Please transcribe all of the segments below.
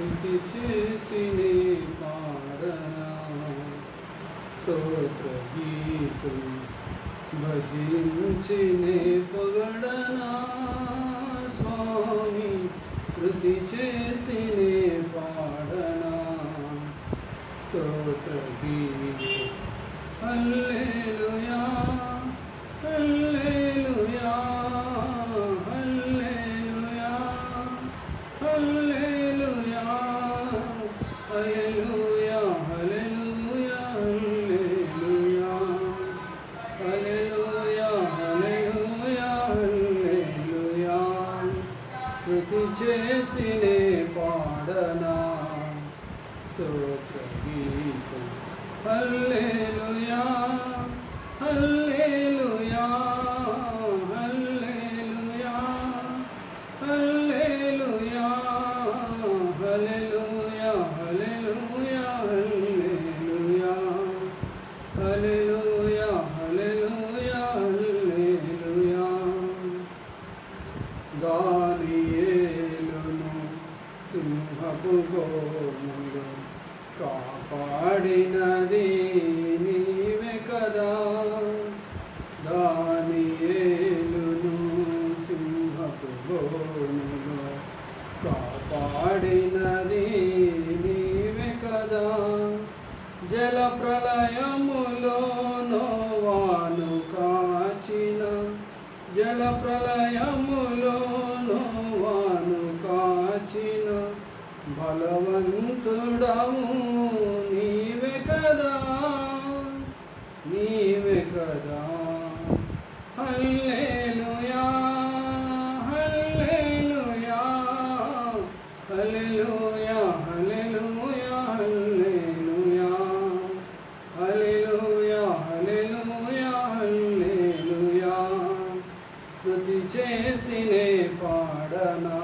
స్తుతి చేసినే పాడనా స్తోత్ర గీతం భజించినే పొగడనా స్వామి స్తుతి చేసినే పాడనా స్తోత్ర గీతం హల్లెలూయా హల్లెలూయా హల్లెలూయా హల్లెలూయా హల్లెలూయా హల్లెలూయా హల్లెలూయా హల్లెలూయా హల్లెలూయా స్తుతి చేసినే పాడనా స్తోత్ర గీతం హల్లెలూయా హల్లెలూయా హల్లెలూయా హల్లెలూయా హల్లెలూయా హల్లెలూయా హల్లెలూయా హల్లెలూయా హల్లెలూయా దానియేలును సింహపు గోములు కాపాడినది నీవే కదా దానియేలును సింహపు గోములు కాపాడినది నీవే కదా జల ప్రళయములో నోవాను కాచిన జల ప్రళయములో నోవాను కాచిన బలవంతుడవు నీవే కదా నీవే కదా హల్లెలూయా హల్లెలూయా హల్లెలూయా హల్లెలూయా హల్లెలూయా హల్లెలూయా హల్లెలూయా స్తుతి చేసినే పాడనా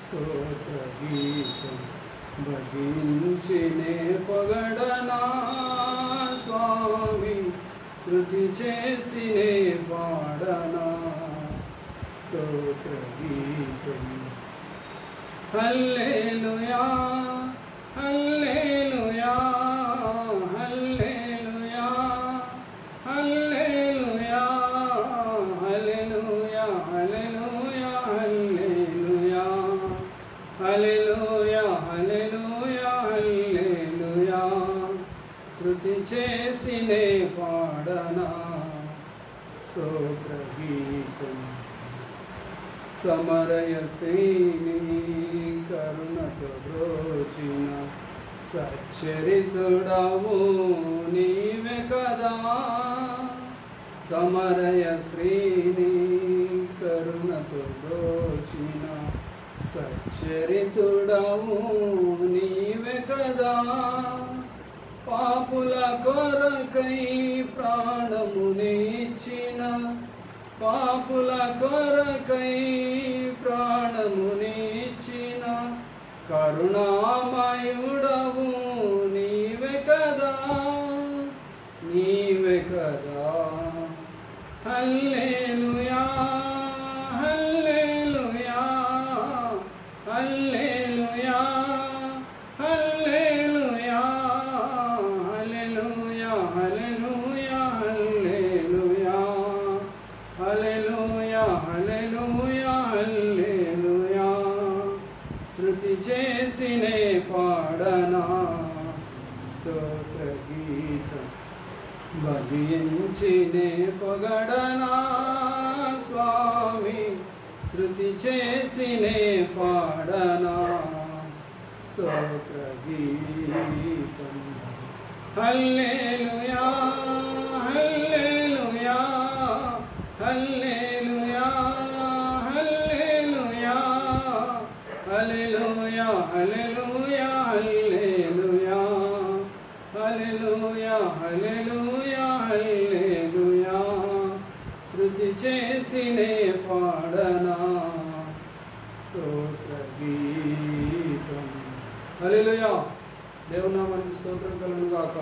స్తోత్ర గీతం భజించినే పొగడనా స్వామి స్తుతి చేసినే పాడనా స్తోత్ర గీతం హల్లెలూయా హల్లెలూయా హల్లెలూయా హల్లెలూయా హల్లెలూయా హల్లెలూయా హల్లెలూయా హల్లెలూయా హల్లెలూయా స్తుతి చేసినే పాడనా స్తోత్ర గీతం సమరయ స్త్రీని కరుణతో బ్రోచిన సచ్చరితుడవు నీవే కదా సమరయ స్త్రీని కరుణతో బ్రోచిన సచ్చరితుడవు నీవే కదా పాపుల కొరకై ప్రాణమునిచ్చిన పాపుల కొరకై ప్రాణమునిచ్చిన కరుణామయుడవు నీవే కదా నీవే కదా హల్లెలూయా హల్లెలూయా హల్లెలూయా హల్లెలూయా హల్లెలూయా హల్లెలూయా హల్లెలూయా హల్లెలూయా హల్లెలూయా స్తుతి చేసినే పాడనా స్తోత్ర గీతం భజించినే పొగడనా స్వామి స్తుతి చేసినే పాడనా స్తోత్ర గీతం హల్లెలూయా హల్లెలూయా హల్లెలూయా హల్లెలూయా హల్లెలూయా హల్లెలూయా హల్లెలూయా హల్లెలూయా హల్లెలూయా స్తుతి చేసినే పాడనా స్తోత్ర గీతం హల్లెలూయా దేవుని నామానికి స్తోత్రం కలుగును గాక.